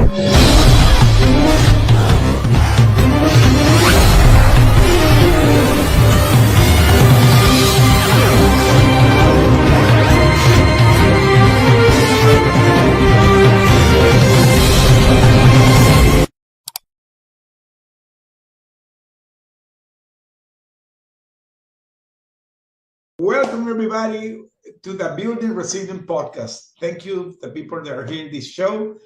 Welcome, everybody, to the Building Resilience podcast. Thank you, the people that are here in this show.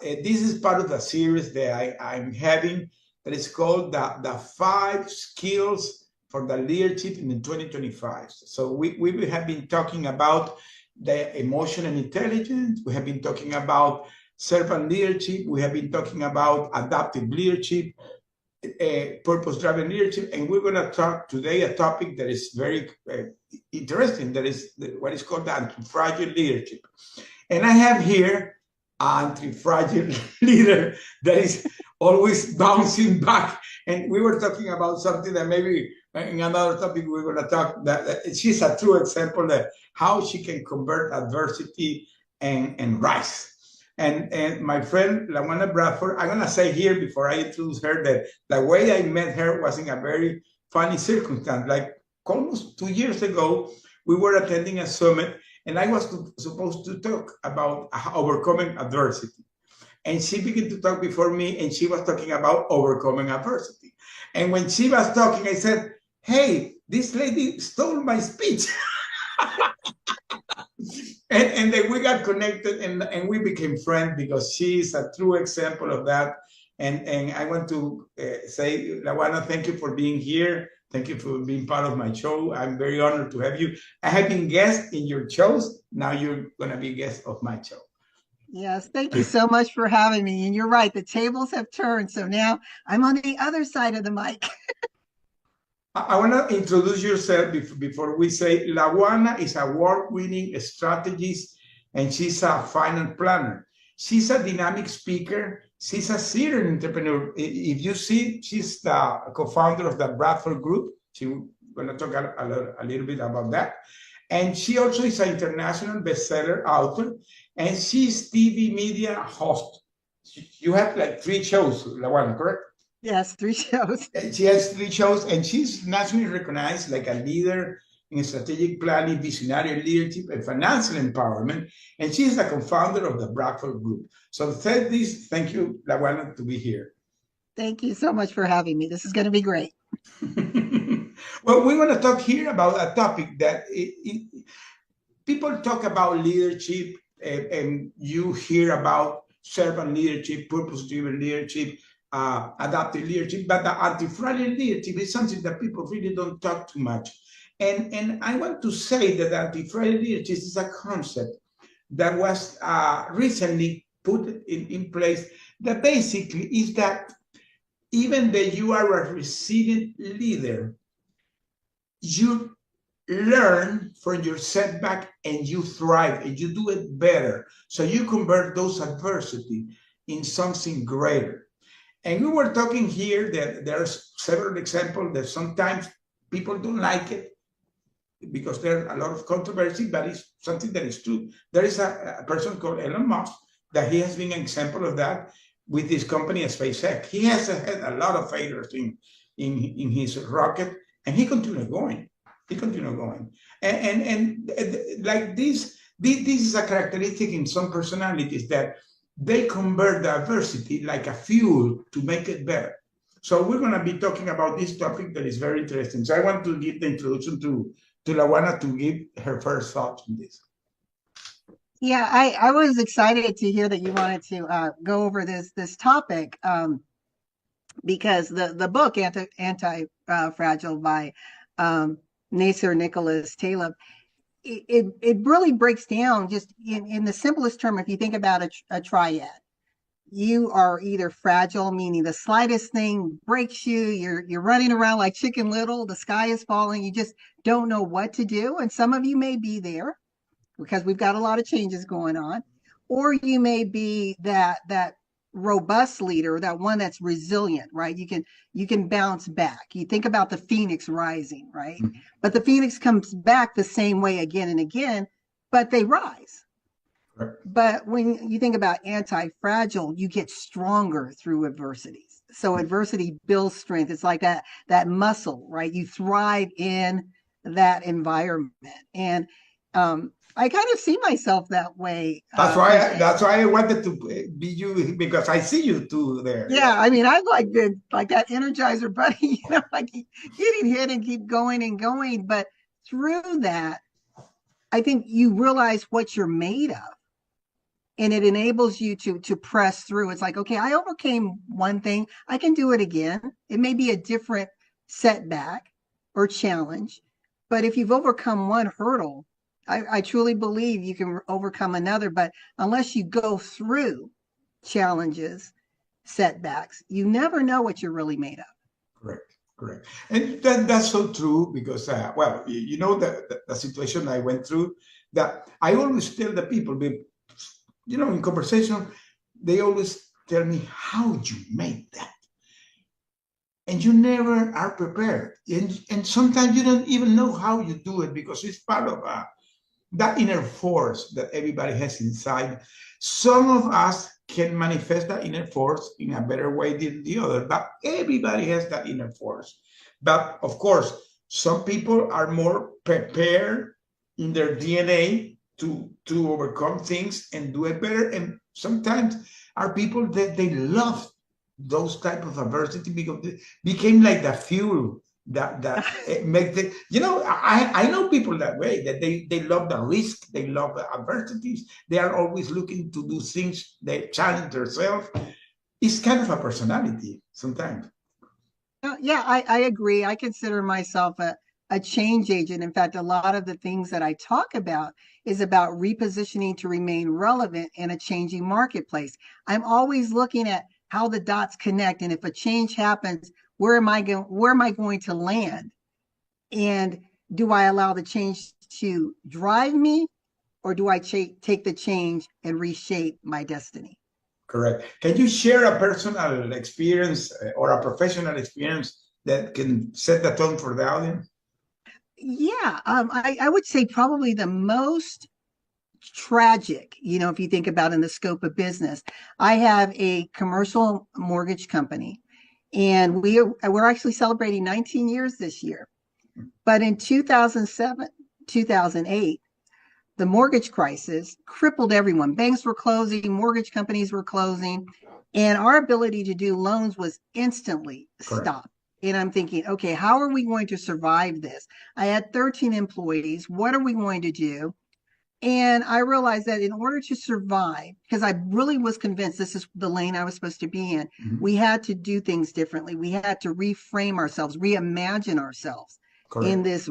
This is part of the series that I'm having that is called the 5 Skills for the Leadership in 2025. So we have been talking about the emotional intelligence. We have been talking about servant leadership. We have been talking about adaptive leadership, purpose-driven leadership, and we're going to talk today a topic that is very interesting, that is what is called the anti-fragile leadership. And I have here an anti-fragile leader that is always bouncing back. And we were talking about something that maybe in another topic we're going to talk, that she's a true example of how she can convert adversity and rise. And my friend Lawanna Bradford, I'm gonna say here before I introduce her that the way I met her was in a very funny circumstance. Like almost 2 years ago, we were attending a summit, and I was supposed to talk about overcoming adversity. And she began to talk before me, and she was talking about overcoming adversity. And when she was talking, I said, "Hey, this lady stole my speech." And then we got connected and we became friends because she is a true example of that. And I want to say, Lawanna, thank you for being here. Thank you for being part of my show. I'm very honored to have you. I have been guest in your shows. Now you're going to be guest of my show. Yes, thank you so much for having me. And you're right, the tables have turned. So now I'm on the other side of the mic. I want to introduce yourself before we say Lawanna is a award-winning strategist and she's a finance planner. She's a dynamic speaker. She's a serial entrepreneur. If you see, she's the co-founder of the Bradford Group. She's going to talk a little bit about that. And she also is an international bestseller author, and she's TV media host. You have like 3 shows, Lawanna, correct? Yes, 3 shows. She has 3 shows, and she's nationally recognized like a leader in strategic planning, visionary leadership, and financial empowerment. And she is the co-founder of the Bradford Group. So thank you, Lawanna, to be here. Thank you so much for having me. This is going to be great. Well, we want to talk here about a topic that people talk about leadership, and you hear about servant leadership, purpose-driven leadership, adaptive leadership, but the anti-fragile leadership is something that people really don't talk too much. And I want to say that anti-fragile leadership is a concept that was recently put in place that basically is that even though you are a resilient leader, you learn from your setback and you thrive and you do it better. So you convert those adversity in something greater. And we were talking here that there's several examples that sometimes people don't like it because there's a lot of controversy, but it's something that is true. There is a person called Elon Musk that he has been an example of that with his company SpaceX. He has had a lot of failures in his rocket, and he continued going. And like this is a characteristic in some personalities that they convert the adversity like a fuel to make it better. So we're going to be talking about this topic that is very interesting. So I want to give the introduction to Lawanna to give her first thoughts on this. Yeah, I was excited to hear that you wanted to go over this topic because the book Anti-Fragile by Nasser Nicholas Taleb, it really breaks down just in the simplest term. If you think about a triad, you are either fragile, meaning the slightest thing breaks you, you're running around like Chicken Little, the sky is falling, you just don't know what to do. And some of you may be there because we've got a lot of changes going on, or you may be that robust leader, that one that's resilient, right? You can bounce back. You think about the phoenix rising, right? But the phoenix comes back the same way again and again, but they rise. Correct. But when you think about anti-fragile, you get stronger through adversities. So adversity builds strength. It's like that muscle, right? You thrive in that environment. And I kind of see myself that way, Jose. That's why I wanted to be you, because I see you too there. Yeah, I mean, I'm like that Energizer bunny, like getting hit and keep going and going. But through that, I think you realize what you're made of, and it enables you to press through. It's like, okay, I overcame one thing, I can do it again. It may be a different setback or challenge, but if you've overcome one hurdle, I truly believe you can overcome another. But unless you go through challenges, setbacks, you never know what you're really made of. Correct, correct. And that's so true because, well, you know, the situation I went through, that I always tell the people, you know, in conversation, they always tell me how you made that. And you never are prepared. And sometimes you don't even know how you do it because it's part of that inner force that everybody has inside. Some of us can manifest that inner force in a better way than the other, but everybody has that inner force. But of course, some people are more prepared in their DNA to overcome things and do it better. And sometimes are people that they love those type of adversity because it became like the fuel that makes it, you know, I know people that way, that they love the risk, they love the adversities, they are always looking to do things, they challenge themselves. It's kind of a personality sometimes. Yeah, I agree. I consider myself a change agent. In fact, a lot of the things that I talk about is about repositioning to remain relevant in a changing marketplace. I'm always looking at how the dots connect, and if a change happens, where am I going to land? And do I allow the change to drive me, or do I take the change and reshape my destiny? Correct. Can you share a personal experience or a professional experience that can set the tone for the audience? Yeah, I would say probably the most tragic, if you think about in the scope of business. I have a commercial mortgage company, and we're actually celebrating 19 years this year. But in 2007, 2008, the mortgage crisis crippled everyone. Banks were closing, mortgage companies were closing, and our ability to do loans was instantly Correct. stopped. And I'm thinking, okay, how are we going to survive this? I had 13 employees. What are we going to do? And I realized that in order to survive, because I really was convinced this is the lane I was supposed to be in, we had to do things differently. We had to reframe ourselves, reimagine ourselves in Correct. this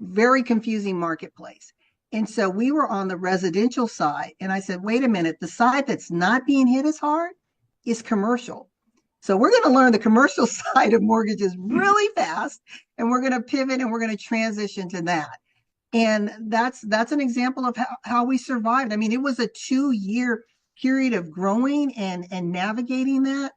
very confusing marketplace. And so we were on the residential side. And I said, wait a minute, the side that's not being hit as hard is commercial. So we're going to learn the commercial side of mortgages really fast. And we're going to pivot and we're going to transition to that. And that's an example of how we survived. I mean, it was a 2-year period of growing and navigating that.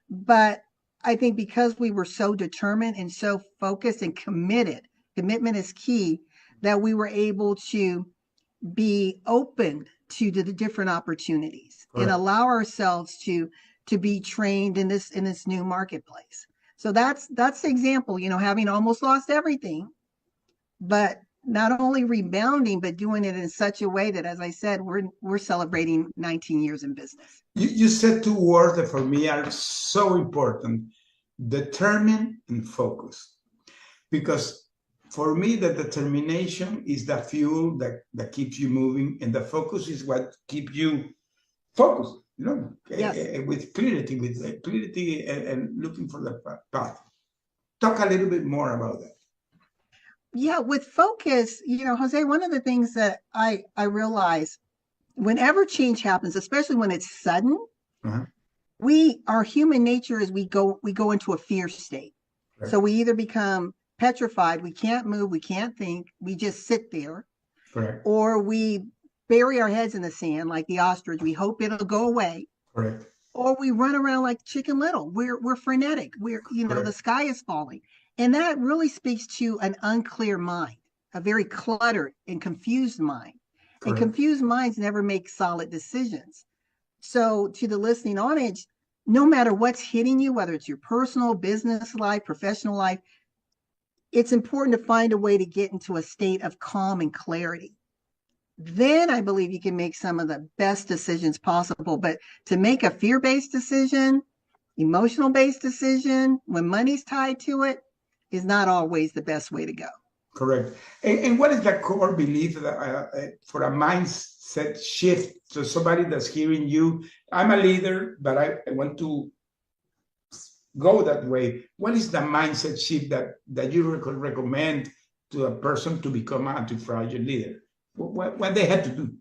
But I think because we were so determined and so focused and committed, commitment is key, that we were able to be open to the different opportunities and allow ourselves to be trained in this new marketplace. So that's the example, having almost lost everything, but not only rebounding, but doing it in such a way that, as I said, we're celebrating 19 years in business. You said two words that for me are so important: determined and focus. Because for me, the determination is the fuel that keeps you moving, and the focus is what keeps you focused, Yes. with clarity and looking for the path. Talk a little bit more about that. Yeah, with focus, Jose, one of the things that I realize whenever change happens, especially when it's sudden, Uh-huh. our human nature is we go into a fear state. Correct. So we either become petrified, we can't move, we can't think, we just sit there. Correct. Or we bury our heads in the sand like the ostrich. We hope it'll go away. Correct. Or we run around like Chicken Little. We're frenetic. The sky is falling. And that really speaks to an unclear mind, a very cluttered and confused mind. And Correct. confused minds never make solid decisions. So, to the listening audience, no matter what's hitting you, whether it's your personal, business life, professional life, it's important to find a way to get into a state of calm and clarity. Then I believe you can make some of the best decisions possible. But to make a fear-based decision, emotional-based decision, when money's tied to it, is not always the best way to go. Correct. And what is the core belief that, for a mindset shift? So somebody that's hearing you, I'm a leader, but I want to go that way. What is the mindset shift that you recommend to a person to become an anti-fragile leader? What they had to do?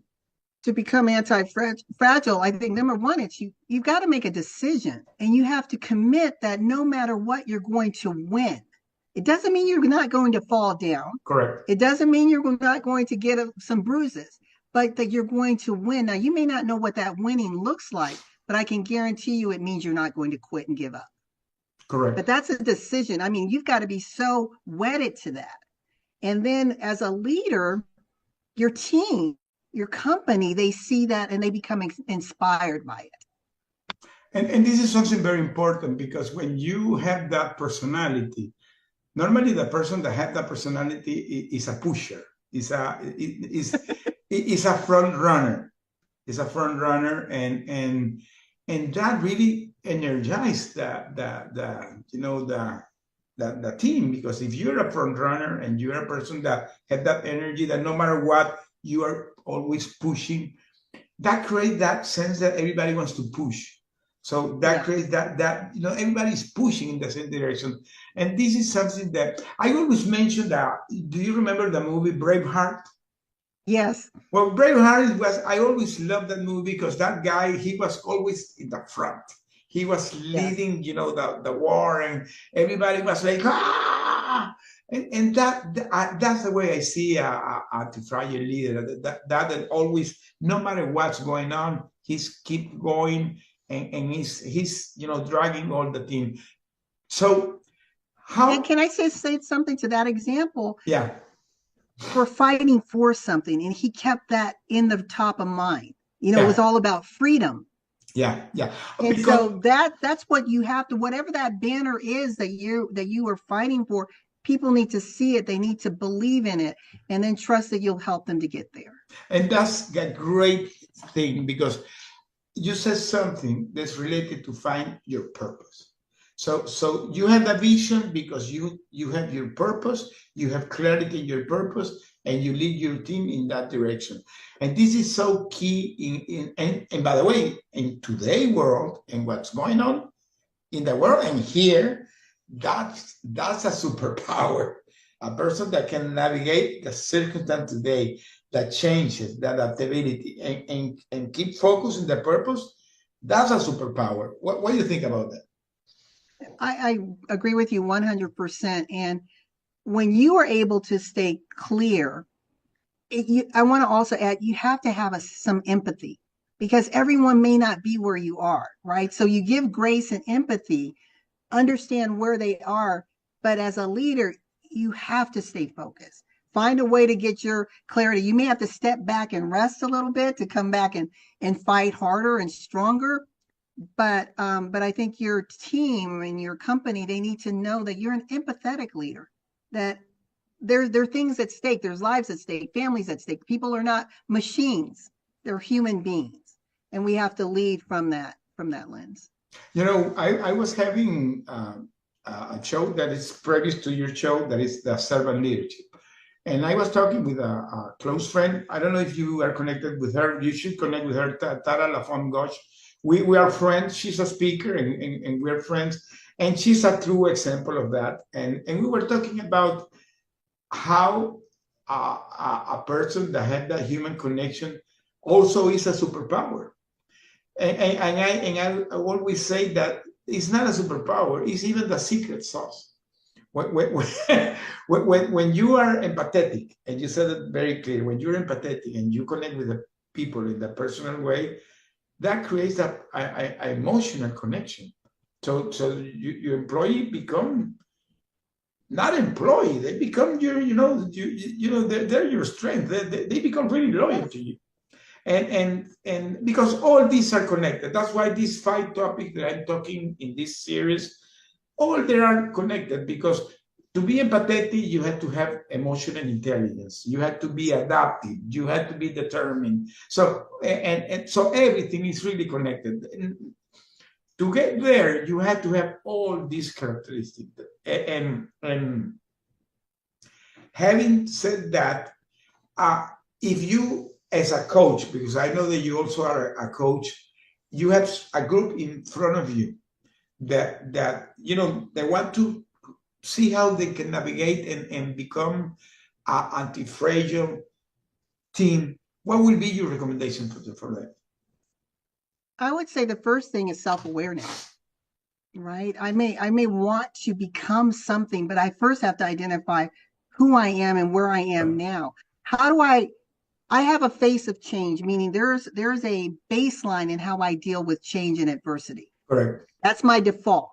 To become anti-fragile, I think number one, it's you've got to make a decision, and you have to commit that no matter what, you're going to win. It doesn't mean you're not going to fall down. Correct. It doesn't mean you're not going to get some bruises, but that you're going to win. Now, you may not know what that winning looks like, but I can guarantee you it means you're not going to quit and give up. Correct. But that's a decision. I mean, you've got to be so wedded to that. And then as a leader, your team, your company, they see that and they become inspired by it. And this is something very important, because when you have that personality, normally the person that has that personality is a pusher, is a front runner, and that really energized the team, because if you're a front runner and you're a person that had that energy, that no matter what, you are always pushing, that creates that sense that everybody wants to push. So that creates that everybody's pushing in the same direction. And this is something that I always mention. That, do you remember the movie Braveheart? Yes. Well, Braveheart I always loved that movie, because that guy, he was always in the front. He was leading, the war, and everybody was like, ah! And that's the way I see a anti-fragile leader. That always, no matter what's going on, he's keep going, and he's dragging all the team. So how? And can I say something to that example? Yeah. For fighting for something, and he kept that in the top of mind. It was all about freedom. Yeah. And so that's what you have to, whatever that banner is that you are fighting for, people need to see it, they need to believe in it, and then trust that you'll help them to get there. And that's a great thing, because you said something that's related to find your purpose. So you have a vision because you have your purpose, you have clarity in your purpose, and you lead your team in that direction. And this is so key and by the way, in today's world and what's going on in the world and here, that's a superpower. A person that can navigate the circumstance today, that changes, the adaptability, and keep focusing the purpose, that's a superpower. What do you think about that? I agree with you 100%. And when you are able to stay clear, I want to also add, you have to have some empathy, because everyone may not be where you are, right? So you give grace and empathy, understand where they are, but as a leader, you have to stay focused. Find a way to get your clarity. You may have to step back and rest a little bit to come back and fight harder and stronger. But I think your team and your company, they need to know that you're an empathetic leader, that there are things at stake. There's lives at stake, families at stake. People are not machines. They're human beings. And we have to lead from that lens. I was having a show that is previous to your show, that is the servant leadership. And I was talking with a close friend. I don't know if you are connected with her. You should connect with her, Tara Lafon. We are friends. She's a speaker, and we're friends. And she's a true example of that. And we were talking about how a person that had that human connection also is a superpower. And I always say that it's not a superpower, it's even the secret sauce. When you are empathetic, and you said it very clear, when you're empathetic and you connect with the people in the personal way, that creates an emotional connection. So your employee become not employee. They become your, they're your strength. They become really loyal to you. And because all these are connected. That's why these 5 topics that I'm talking in this series, all they are connected, because to be empathetic, you have to have emotional intelligence. You have to be adaptive. You have to be determined. So and so everything is really connected. And to get there, you have to have all these characteristics. And having said that, if you, as a coach, because I know that you also are a coach, you have a group in front of you that they want to see how they can navigate and become an anti-fragile team. What will be your recommendation for that? I would say the first thing is self-awareness, right? I may want to become something, but I first have to identify who I am and where I am now. How do I have a face of change, meaning there's a baseline in how I deal with change and adversity. Correct. That's my default.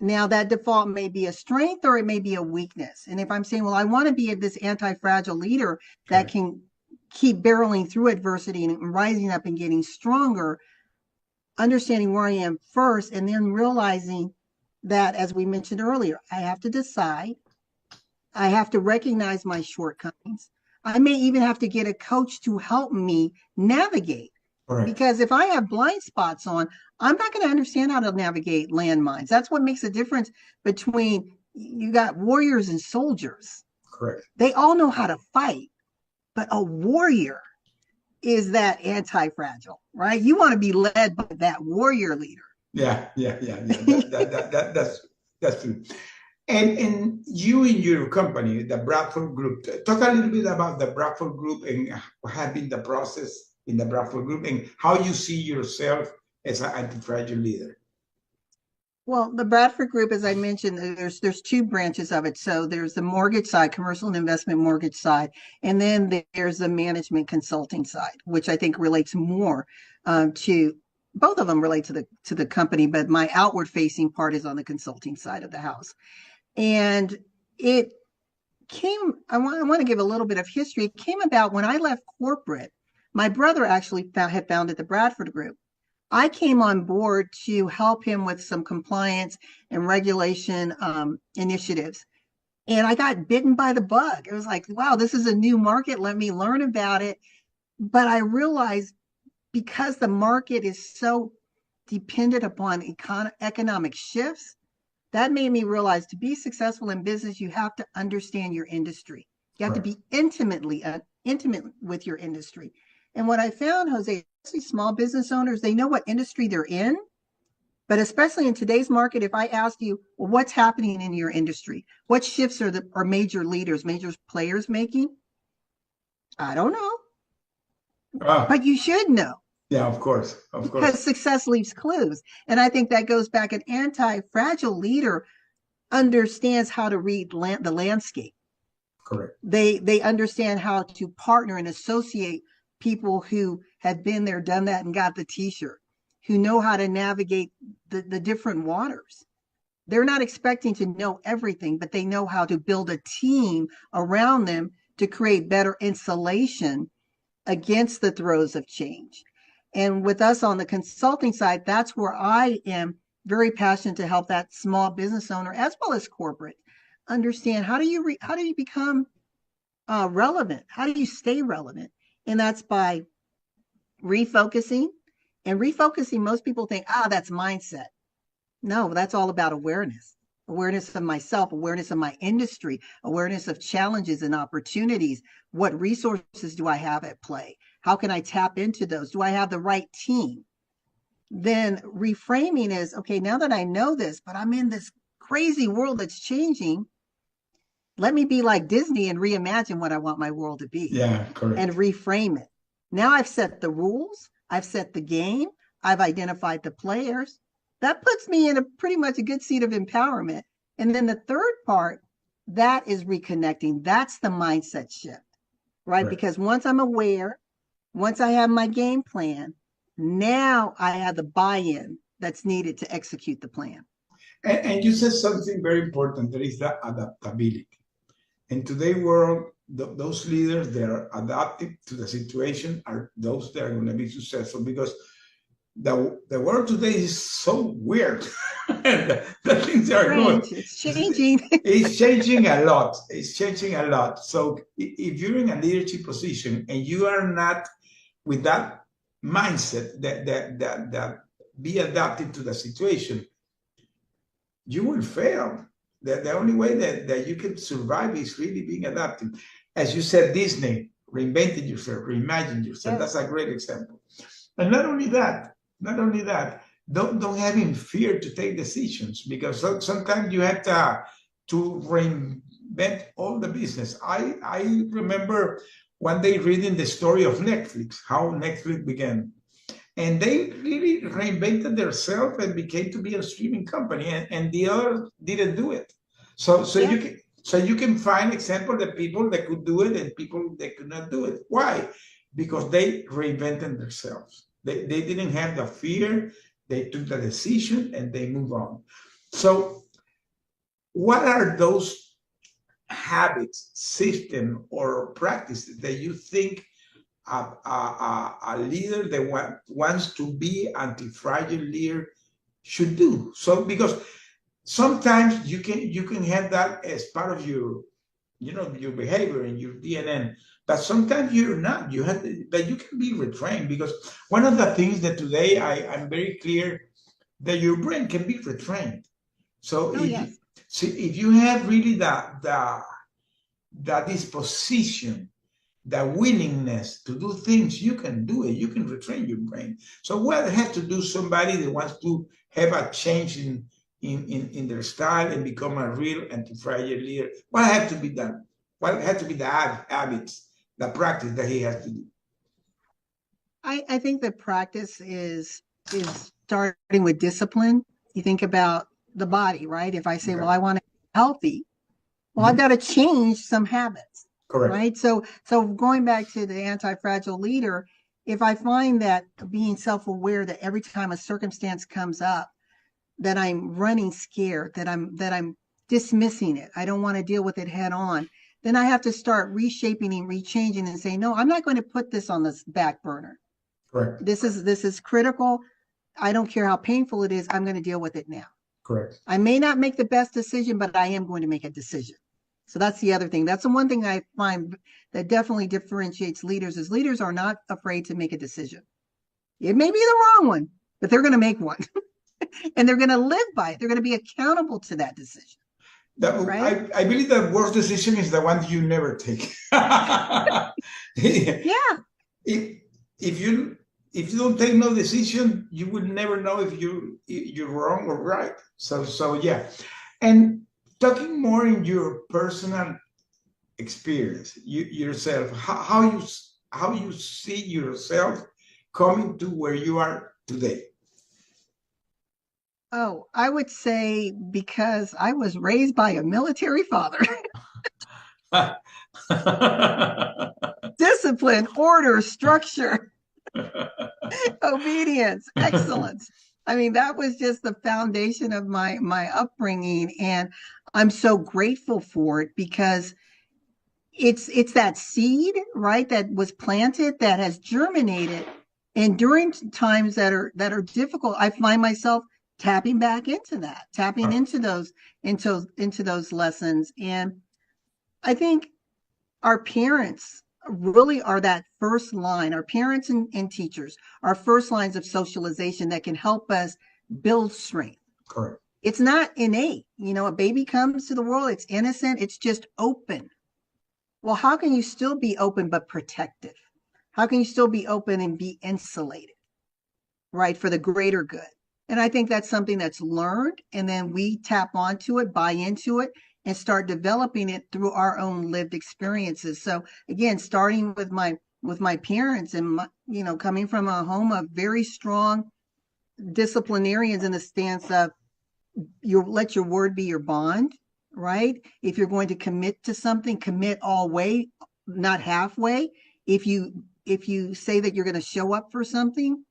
Now that default may be a strength or it may be a weakness. And if I'm saying, well, I want to be this anti-fragile leader that can keep barreling through adversity and rising up and getting stronger, understanding where I am first, and then realizing that, as we mentioned earlier, I have to decide, I have to recognize my shortcomings. I may even have to get a coach to help me navigate. Correct. Because if I have blind spots on, I'm not going to understand how to navigate landmines. That's what makes a difference between, you got warriors and soldiers. Correct. They all know how to fight, but a warrior is that anti-fragile, right? You want to be led by that warrior leader. Yeah. That's true. And you in your company, the Bradford Group, talk a little bit about the Bradford Group and what has been the process in the Bradford Group and how you see yourself as an anti-fragile leader. Well, the Bradford Group, as I mentioned, there's 2 branches of it. So there's the mortgage side, commercial and investment mortgage side, and then there's the management consulting side, which I think relates more to, both of them relate to the company, but my outward facing part is on the consulting side of the house. And it came, I want to give a little bit of history. It came about when I left corporate. My brother actually had founded the Bradford Group. I came on board to help him with some compliance and regulation initiatives. And I got bitten by the bug. It was like, wow, this is a new market. Let me learn about it. But I realized, because the market is so dependent upon economic shifts, that made me realize, to be successful in business, you have to understand your industry. You have to be intimate with your industry. And what I found, Jose, small business owners, they know what industry they're in, but especially in today's market, if I ask you, well, what's happening in your industry? What shifts are major leaders, major players making? I don't know. But you should know. Yeah, of course. Because success leaves clues. And I think that goes back, an anti-fragile leader understands how to read the landscape. Correct. They understand how to partner and associate people who have been there, done that, and got the t-shirt, who know how to navigate the different waters. They're not expecting to know everything, but they know how to build a team around them to create better insulation against the throes of change. And with us on the consulting side, that's where I am very passionate to help that small business owner, as well as corporate, understand, how do you become relevant? How do you stay relevant? And that's by refocusing. And refocusing, most people think, that's mindset. No, that's all about awareness. Awareness of myself, awareness of my industry, awareness of challenges and opportunities. What resources do I have at play? How can I tap into those? Do I have the right team? Then reframing is, okay, now that I know this, but I'm in this crazy world that's changing, let me be like Disney and reimagine what I want my world to be. Yeah, correct. And reframe it. Now I've set the rules, I've set the game, I've identified the players. That puts me in pretty much a good seat of empowerment. And then the third part, that is reconnecting. That's the mindset shift, right? Because once I'm aware, once I have my game plan, now I have the buy-in that's needed to execute the plan. And you said something very important. There is that adaptability. In today's world, those leaders that are adaptive to the situation are those that are going to be successful, because the world today is so weird. And the things are going. Strange. It's changing. It's changing a lot. It's changing a lot. So if you're in a leadership position and you are not with that mindset that be adapted to the situation, you will fail. The only way that you can survive is really being adapted. As you said, Disney reinvented yourself, reimagined yourself. Yes. That's a great example. And not only that, don't have in fear to take decisions, because sometimes you have to reinvent all the business. I remember one day reading the story of Netflix, how Netflix began. And they really reinvented themselves and became to be a streaming company, and the others didn't do it. So Yeah. you can find examples of people that could do it and people that could not do it. Why? Because they reinvented themselves. They didn't have the fear. They took the decision and they move on. So what are those habits, system, or practices that you think a leader that wants to be anti-fragile leader should do? So because sometimes you can have that as part of your your behavior and your DNA, but sometimes you're not. You have to, but you can be retrained, because one of the things that today I'm very clear that your brain can be retrained. So Oh, yes. if you have really the disposition, the willingness to do things, you can do it. You can retrain your brain. So what has to do somebody that wants to have a change in their style and become a real anti-fragile leader? What has to be done? What has to be the habits, the practice that he has to do? I think the practice is starting with discipline. You think about the body, right? If I say, Okay. well, I want to be healthy, well, I've got to change some habits, Correct. right? So going back to the anti-fragile leader, if I find that being self-aware that every time a circumstance comes up, that I'm running scared, that I'm dismissing it, I don't want to deal with it head on, then I have to start reshaping and rechanging and say, no, I'm not going to put this on the back burner. Correct. This is critical. I don't care how painful it is. I'm going to deal with it now. Correct. I may not make the best decision, but I am going to make a decision. So that's the other thing. That's the one thing I find that definitely differentiates leaders, is leaders are not afraid to make a decision. It may be the wrong one, but they're going to make one. And they're going to live by it. They're going to be accountable to that decision. Right? I believe the worst decision is the one you never take. Yeah. If you don't take no decision, you will never know if you're wrong or right. So yeah. And talking more in your personal experience, yourself, how you see yourself coming to where you are today. Oh, I would say because I was raised by a military father. Discipline, order, structure, obedience, excellence. I mean, that was just the foundation of my upbringing, and I'm so grateful for it, because it's that seed, right, that was planted, that has germinated, and during times that are difficult, I find myself tapping back into that, tapping into those lessons. And I think our parents really are that first line. Our parents and teachers are first lines of socialization that can help us build strength. Correct. It's not innate. A baby comes to the world, it's innocent, it's just open. Well, how can you still be open but protective? How can you still be open and be insulated, right, for the greater good? And I think that's something that's learned, and then we tap onto it, buy into it, and start developing it through our own lived experiences. So again, starting with my parents, and coming from a home of very strong disciplinarians, in the stance of you let your word be your bond, right? If you're going to commit to something, commit all way, not halfway. If you say that you're going to show up for something,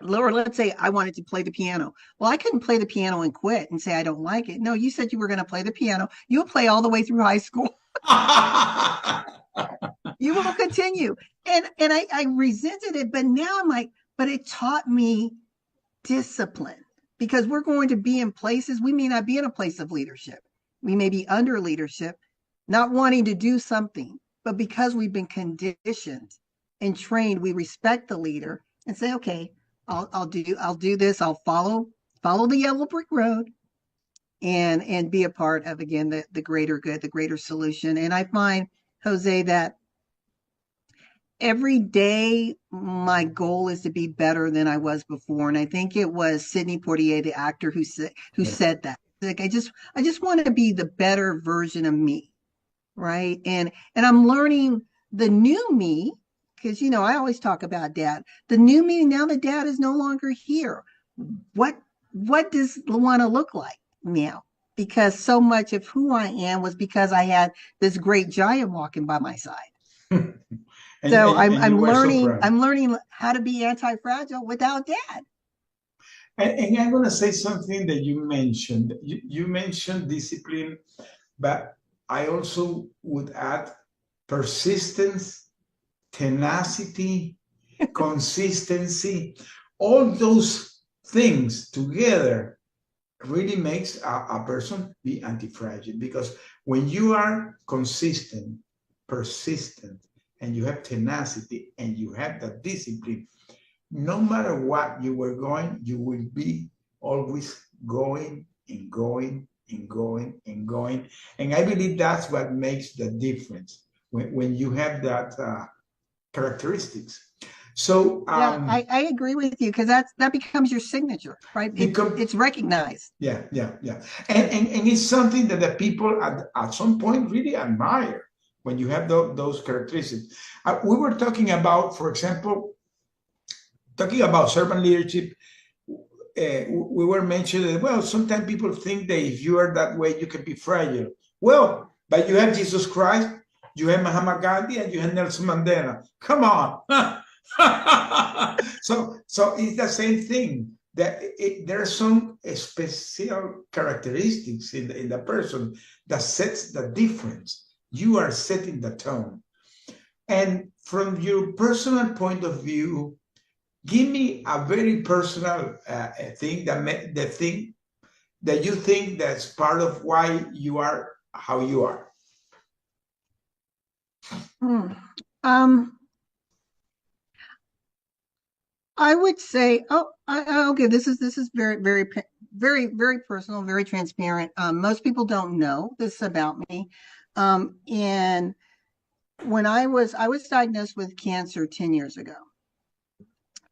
Or let's say I wanted to play the piano. Well, I couldn't play the piano and quit and say I don't like it. No, you said you were going to play the piano. You'll play all the way through high school. You will continue. And I resented it, but now I'm like, but it taught me discipline, because we're going to be in places we may not be in a place of leadership. We may be under leadership, not wanting to do something, but because we've been conditioned and trained, we respect the leader and say, okay, I'll do this. I'll follow the yellow brick road and be a part of, again, the greater good, the greater solution. And I find, Jose, that every day my goal is to be better than I was before. And I think it was Sidney Poitier, the actor, who said that. Like, I just want to be the better version of me, right? And I'm learning the new me, because I always talk about dad. The new me, now that dad is no longer here. What does Lawanna look like now? Because so much of who I am was because I had this great giant walking by my side. So I'm learning how to be anti-fragile without dad. And I'm going to say something that you mentioned. You mentioned discipline, but I also would add persistence, tenacity, consistency. All those things together really makes a person be anti-fragile, because when you are consistent, persistent, and you have tenacity and you have that discipline, no matter what you were going, you will be always going and going and going and going. And I believe that's what makes the difference when you have that characteristics. So yeah, I agree with you, because that becomes your signature, right? It's recognized. Yeah. And it's something that the people at some point really admire when you have those characteristics. We were talking about, for example, servant leadership. We were mentioning, well, sometimes people think that if you are that way, you can be fragile. Well, but you have Jesus Christ, you have Mahatma Gandhi, and you have Nelson Mandela. Come on. So it's the same thing. That there are some special characteristics in the person that sets the difference. You are setting the tone. And from your personal point of view, give me a very personal thing that you think that's part of why you are how you are. I would say, okay, this is very, very, very, very personal, very transparent. Most people don't know this about me. And when I was diagnosed with cancer 10 years ago.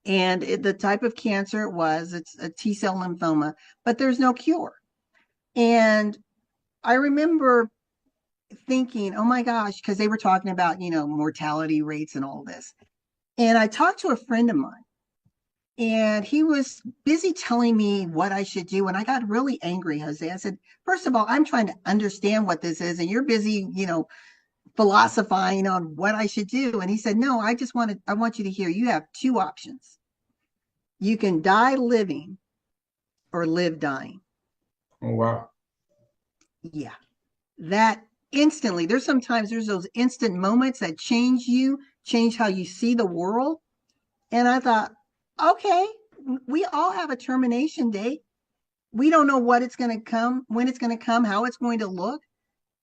And the type of cancer it was, it's a T-cell lymphoma, but there's no cure. And I remember thinking, oh my gosh, because they were talking about, mortality rates and all this. And I talked to a friend of mine, and he was busy telling me what I should do. And I got really angry, Jose. I said, first of all, I'm trying to understand what this is, and you're busy, philosophizing on what I should do. And he said, no, I want you to hear, you have two options. You can die living or live dying. Oh, wow. Yeah. That instantly, there's those instant moments that change how you see the world. And I thought, okay, we all have a termination date. We don't know what it's going to come, when it's going to come, how it's going to look,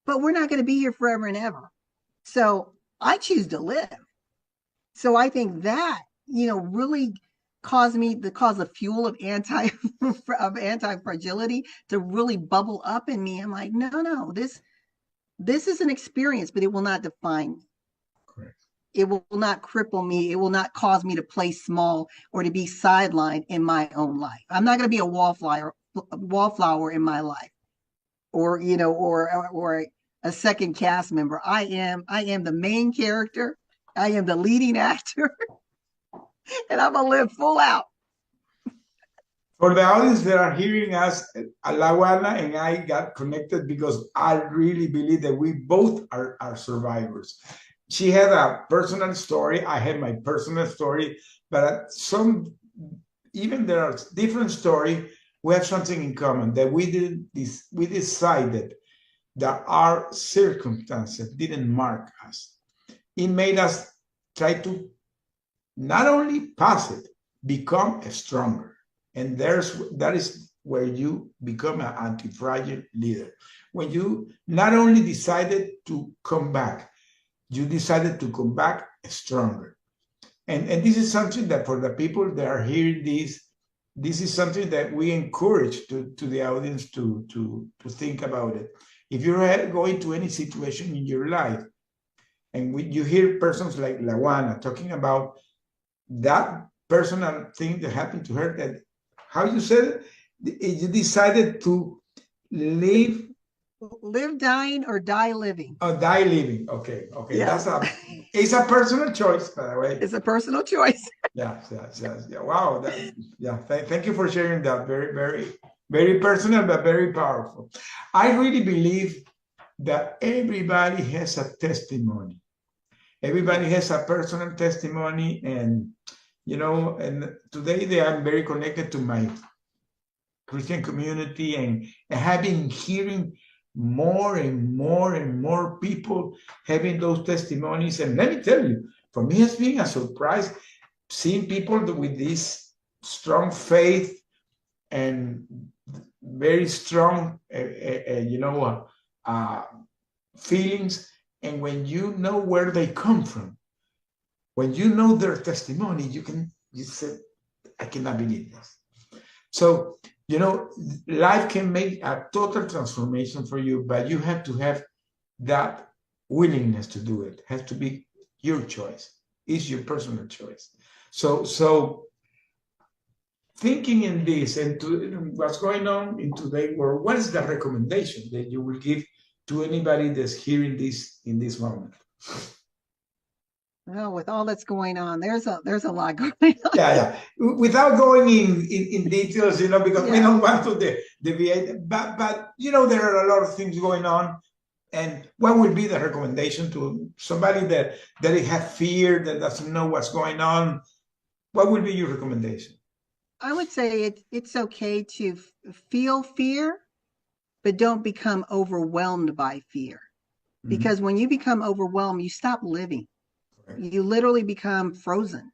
but we're not going to be here forever and ever. So I choose to live. So I think that, really caused the fuel of anti-fragility to really bubble up in me. I'm like, no, this is an experience, but it will not define me. Correct. It will not cripple me. It will not cause me to play small or to be sidelined in my own life. I'm not going to be a wallflower in my life, or a second cast member. I am the main character. I am the leading actor, and I'm gonna live full out. For the audience that are hearing us, Lawanna and I got connected because I really believe that we both are survivors. She had a personal story. I had my personal story, but even there are different stories, we have something in common, that we decided that our circumstances didn't mark us. It made us try to not only pass it, become stronger. And that is where you become an anti-fragile leader. When you not only decided to come back, you decided to come back stronger. And this is something that for the people that are hearing this is something that we encourage to the audience to think about it. If you're going to any situation in your life, and you hear persons like Lawanna talking about that personal thing that happened to her, that, how you said it, you decided to live dying, or die living. Oh, die living. Okay. Yeah. It's a personal choice, by the way. It's a personal choice. Yeah. Wow. Thank you for sharing that. Very, very, very personal, but very powerful. I really believe that everybody has a testimony. Everybody has a personal testimony, and and today I'm very connected to my Christian community, and have been hearing more and more people having those testimonies. And let me tell you, for me, it's been a surprise seeing people with this strong faith and very strong, feelings. And when you know where they come from, when you know their testimony, you say, I cannot believe this. So, life can make a total transformation for you, but you have to have that willingness to do it. It has to be your choice. It's your personal choice. So thinking in this and to what's going on in today's world, what is the recommendation that you will give to anybody that's hearing this in this moment? Well, with all that's going on, there's a lot going on. Yeah. Without going in details, because we don't want to deviate, but there are a lot of things going on. And what would be the recommendation to somebody that has fear, that doesn't know what's going on? What would be your recommendation? I would say it's okay to feel fear, but don't become overwhelmed by fear. Because when you become overwhelmed, you stop living. You literally become frozen.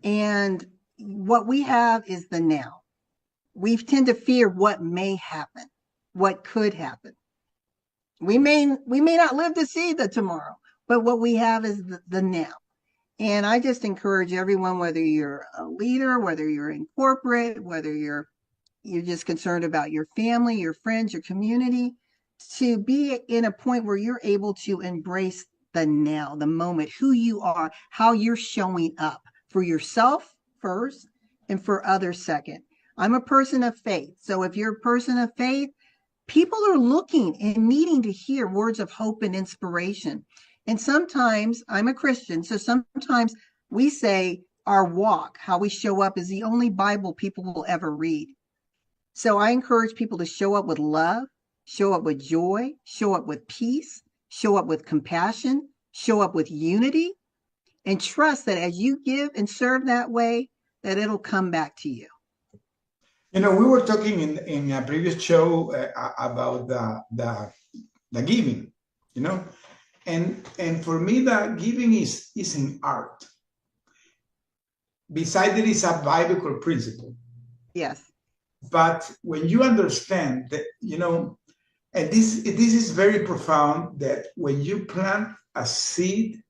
And what we have is the now. We tend to fear what may happen, what could happen. We may not live to see the tomorrow, but what we have is the now. And I just encourage everyone, whether you're a leader, whether you're in corporate, whether you're just concerned about your family, your friends, your community, to be in a point where you're able to embrace the now, the moment, who you are, how you're showing up for yourself first and for others second. I'm a person of faith. So if you're a person of faith, people are looking and needing to hear words of hope and inspiration. And sometimes, I'm a Christian, so sometimes we say our walk, how we show up, is the only Bible people will ever read. So I encourage people to show up with love, show up with joy, show up with peace, show up with compassion, show up with unity, and trust that as you give and serve that way, that it'll come back to you. We were talking in a previous show about the giving, and for me, the giving is an art. Besides, it is a biblical principle. Yes. But when you understand that, and this is very profound, that when you plant a seed,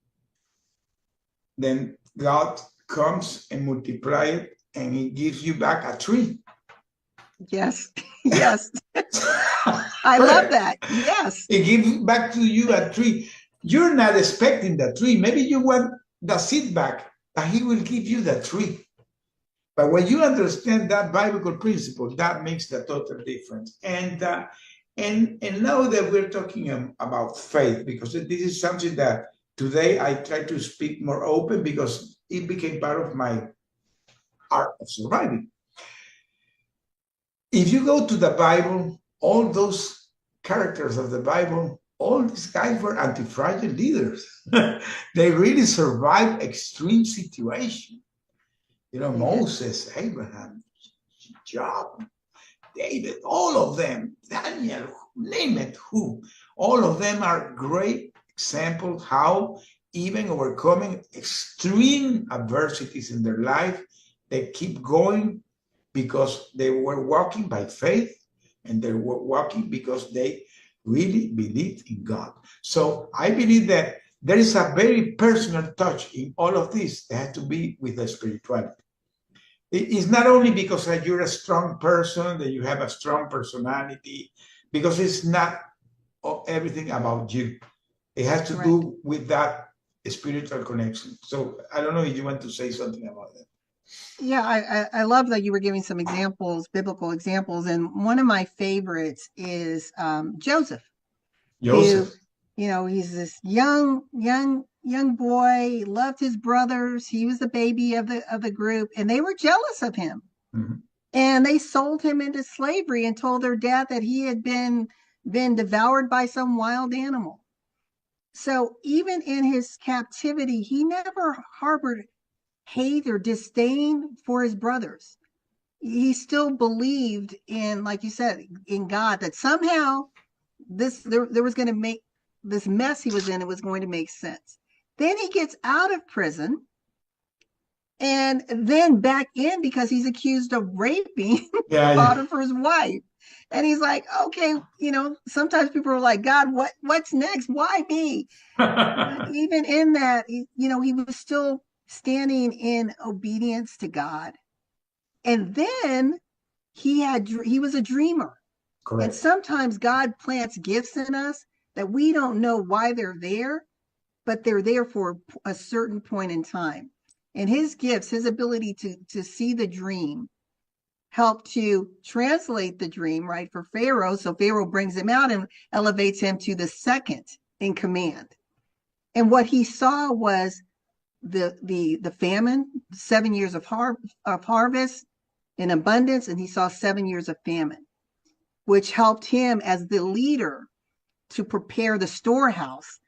then God comes and multiplies it, and He gives you back a tree. Yes. I love that. Yes. It gives back to you a tree. You're not expecting the tree. Maybe you want the seed back, and He will give you the tree. But when you understand that biblical principle, that makes the total difference. And now that we're talking about faith, because this is something that today I try to speak more open, because it became part of my art of surviving. If you go to the Bible, all those characters of the Bible, all these guys were anti-fragile leaders. They really survived extreme situations. Moses, Abraham, Job, David, all of them, Daniel, name it, who, all of them are great examples how even overcoming extreme adversities in their life, they keep going because they were walking by faith and they were walking because they really believed in God. So I believe that there is a very personal touch in all of this that has to be with the spirituality. It's not only because you're a strong person, that you have a strong personality, because it's not everything about you. It has to do with that spiritual connection. So I don't know if you want to say something about that. Yeah, I love that you were giving some examples, biblical examples. And one of my favorites is Joseph, who, he's this young boy. He loved his brothers. He was the baby of the group, and they were jealous of him. Mm-hmm. And they sold him into slavery and told their dad that he had been devoured by some wild animal. So even in his captivity, he never harbored hate or disdain for his brothers. He still believed in, like you said, in God, that somehow there was going to make this mess he was in, it was going to make sense. Then he gets out of prison and then back in because he's accused of raping Potiphar's wife. And he's like, okay, sometimes people are like, God, what's next? Why me? But even in that, he was still standing in obedience to God. And then he was a dreamer. Correct. And sometimes God plants gifts in us that we don't know why they're there, but they're there for a certain point in time. And his gifts, his ability to see the dream, helped to translate the dream, right, for Pharaoh. So Pharaoh brings him out and elevates him to the second in command. And what he saw was the famine, 7 years of harvest in abundance, and he saw 7 years of famine, which helped him as the leader to prepare the storehouse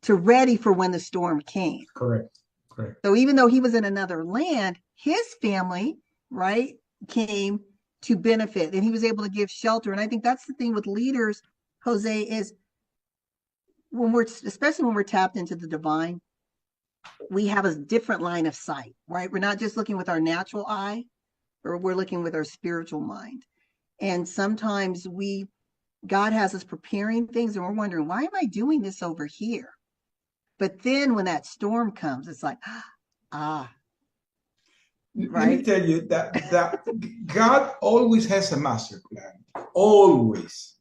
to ready for when the storm came. Correct. So even though he was in another land, his family, right, came to benefit, and he was able to give shelter. And I think that's the thing with leaders, Jose, is especially when we're tapped into the divine, we have a different line of sight, right? We're not just looking with our natural eye, or we're looking with our spiritual mind. And sometimes God has us preparing things and we're wondering, why am I doing this over here? But then when that storm comes, it's like, right? Let me tell you that God always has a master plan, always.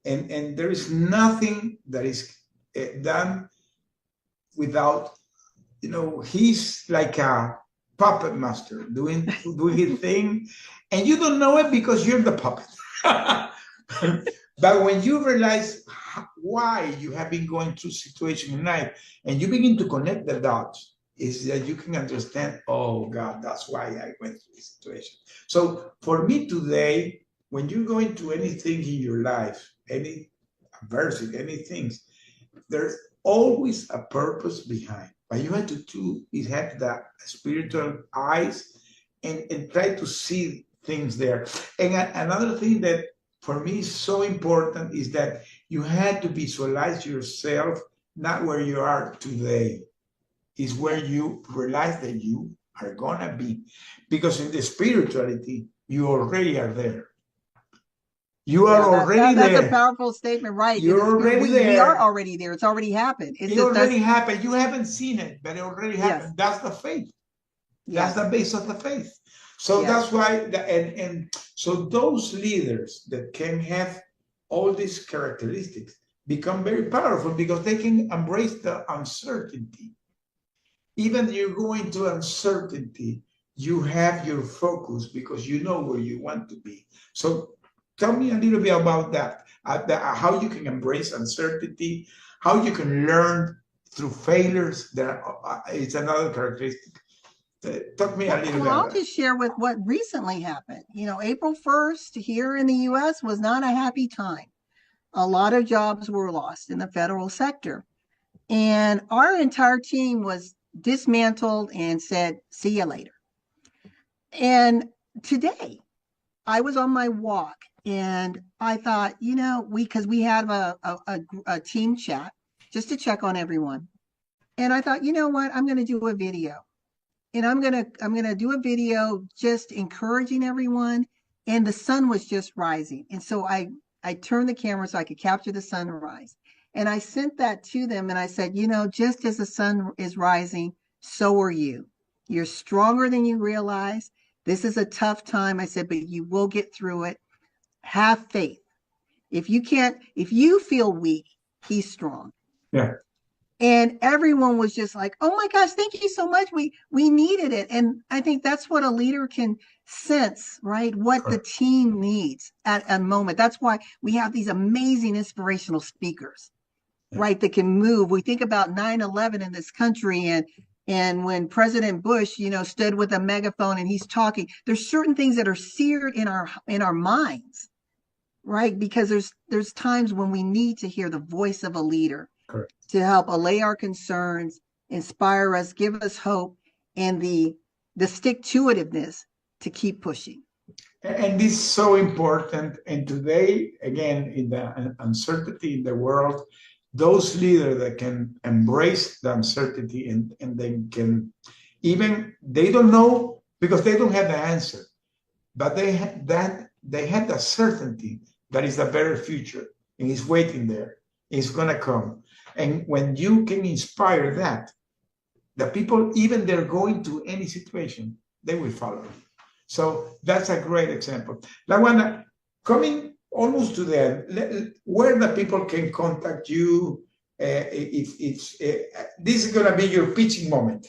And there is nothing that is done without, he's like a puppet master doing his thing, and you don't know it because you're the puppet. But when you realize why you have been going through situation in life, and you begin to connect the dots, is that you can understand, oh God, that's why I went through this situation. So for me today, when you go into anything in your life, any adversity, anything, there's always a purpose behind. What you have to do is have the spiritual eyes and try to see things there. And another thing that for me is so important is that you had to visualize yourself not where you are today, is where you realize that you are gonna be. Because in the spirituality, you already are there. You are already there. That's a powerful statement, right? You're already there. We are already there. It's already happened. It already happened. You haven't seen it, but it already happened. Yes. That's the faith. Yes. That's the base of the faith. So that's why, and so those leaders that can have all these characteristics become very powerful because they can embrace the uncertainty. Even if you go into uncertainty, you have your focus because you know where you want to be. So tell me a little bit about that, how you can embrace uncertainty, how you can learn through failures. It's another characteristic. Talk me a little bit. I'll just share with what recently happened. April 1st here in the U.S. was not a happy time. A lot of jobs were lost in the federal sector. And our entire team was dismantled and said, see you later. And today I was on my walk and I thought, because we have a team chat just to check on everyone. And I thought, you know what? I'm going to do a video. And I'm going to do a video just encouraging everyone. And the sun was just rising. And so I turned the camera so I could capture the sunrise. And I sent that to them and I said, just as the sun is rising, so are you. You're stronger than you realize. This is a tough time. I said, but you will get through it. Have faith. If you feel weak, he's strong. Yeah. And everyone was just like, oh my gosh, thank you so much. We needed it. And I think that's what a leader can sense, right? What the team needs at a moment. That's why we have these amazing inspirational speakers, right? That can move. We think about 9/11 in this country and when President Bush, stood with a megaphone and he's talking, there's certain things that are seared in our minds, right? Because there's times when we need to hear the voice of a leader. Correct. To help allay our concerns, inspire us, give us hope, and the stick-to-itiveness to keep pushing. And this is so important. And today, again, in the uncertainty in the world, those leaders that can embrace the uncertainty and they can they don't know because they don't have the answer, but they have the certainty that is a better future and it's waiting there. It's going to come. And when you can inspire that, the people, even they're going to any situation, they will follow. So that's a great example. Lawanna, coming almost to the end, where the people can contact you, if it's this is going to be your pitching moment.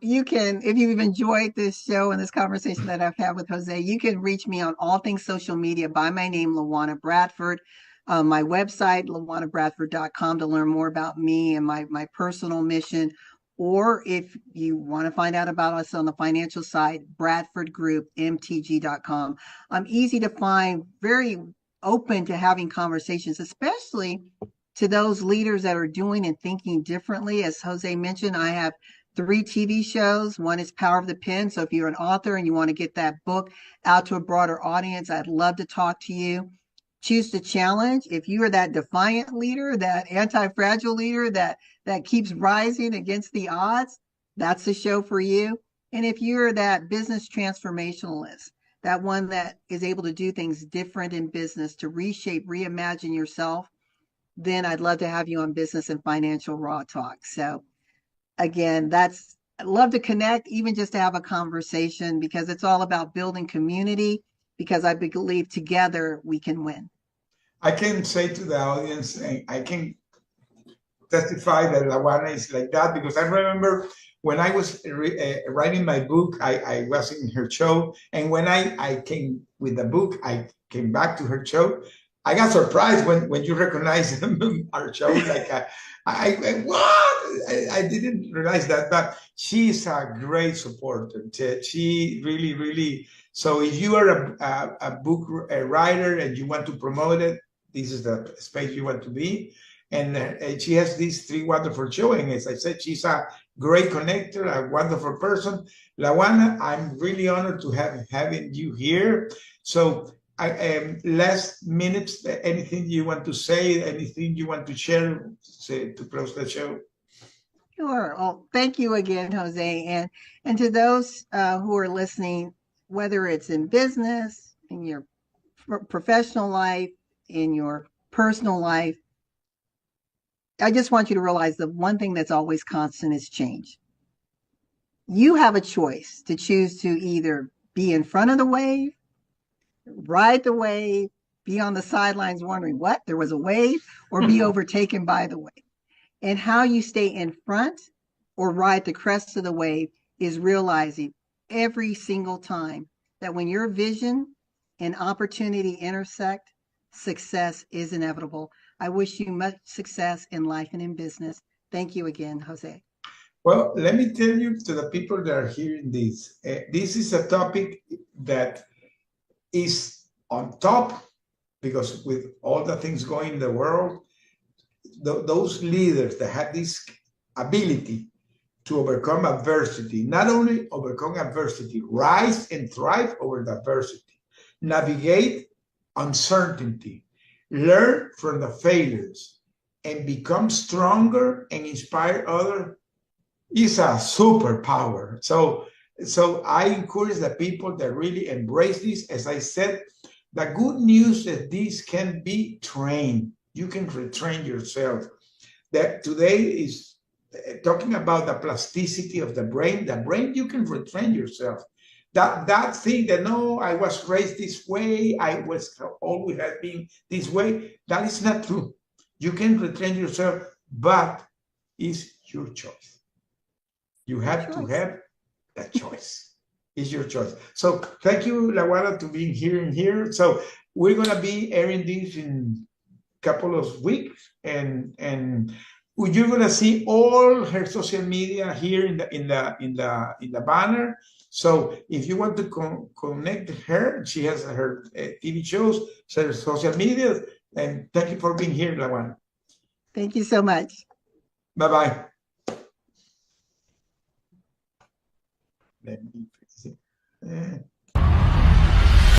You can, if you've enjoyed this show and this conversation that I've had with Jose, you can reach me on all things social media by my name, Lawanna Bradford. My website, lawannabradford.com, to learn more about me and my personal mission. Or if you want to find out about us on the financial side, bradfordgroupmtg.com. I'm easy to find, very open to having conversations, especially to those leaders that are doing and thinking differently. As Jose mentioned, I have 3 TV shows. One is Power of the Pen. So if you're an author and you want to get that book out to a broader audience, I'd love to talk to you. Choose to Challenge. If you are that defiant leader, that anti-fragile leader that keeps rising against the odds, that's the show for you. And if you're that business transformationalist, that one that is able to do things different in business, to reshape, reimagine yourself, then I'd love to have you on Business and Financial Raw Talk. So again, I'd love to connect, even just to have a conversation, because it's all about building community, because I believe together we can win. I can say to the audience, and I can testify that Lawanna is like that, because I remember when I was writing my book, I was in her show. And when I came with the book, I came back to her show. I got surprised when you recognized our show. Like, I didn't realize that, but she's a great supporter. She really, really. So if you are a book writer and you want to promote it, this is the space you want to be. And she has these 3 wonderful shows. And as I said, she's a great connector, a wonderful person. Lawanna, I'm really honored to having you here. So last minutes, anything you want to say, anything you want to share to close the show? Sure. Well, thank you again, Jose. And to those who are listening, whether it's in business, in your professional life, in your personal life, I just want you to realize the one thing that's always constant is change. You have a choice to choose to either be in front of the wave, ride the wave, be on the sidelines wondering what, there was a wave, or be overtaken by the wave. And how you stay in front or ride the crest of the wave is realizing every single time that when your vision and opportunity intersect, success is inevitable. I wish you much success in life and in business. Thank you again, Jose. Well, let me tell you, to the people that are hearing this, this is a topic that is on top, because with all the things going in the world, those leaders that have this ability to overcome adversity. Not only overcome adversity, rise and thrive over the adversity, navigate uncertainty, learn from the failures, and become stronger and inspire others is a superpower. So I encourage the people that really embrace this. As I said, the good news that this can be trained. You can retrain yourself. That today is talking about the plasticity of the brain. The brain, you can retrain yourself. That thing that no, I was raised this way, I was always have been this way. That is not true. You can retrain yourself, but it's your choice. You have to have that choice. It's your choice. So thank you, Lawanna, to being here and here. So we're gonna be airing this in a couple of weeks, and you're gonna see all her social media here in the banner. So if you want to connect her, she has her TV shows, her social media. And thank you for being here, Lawanna. Thank you so much. Bye-bye. Let me fix it.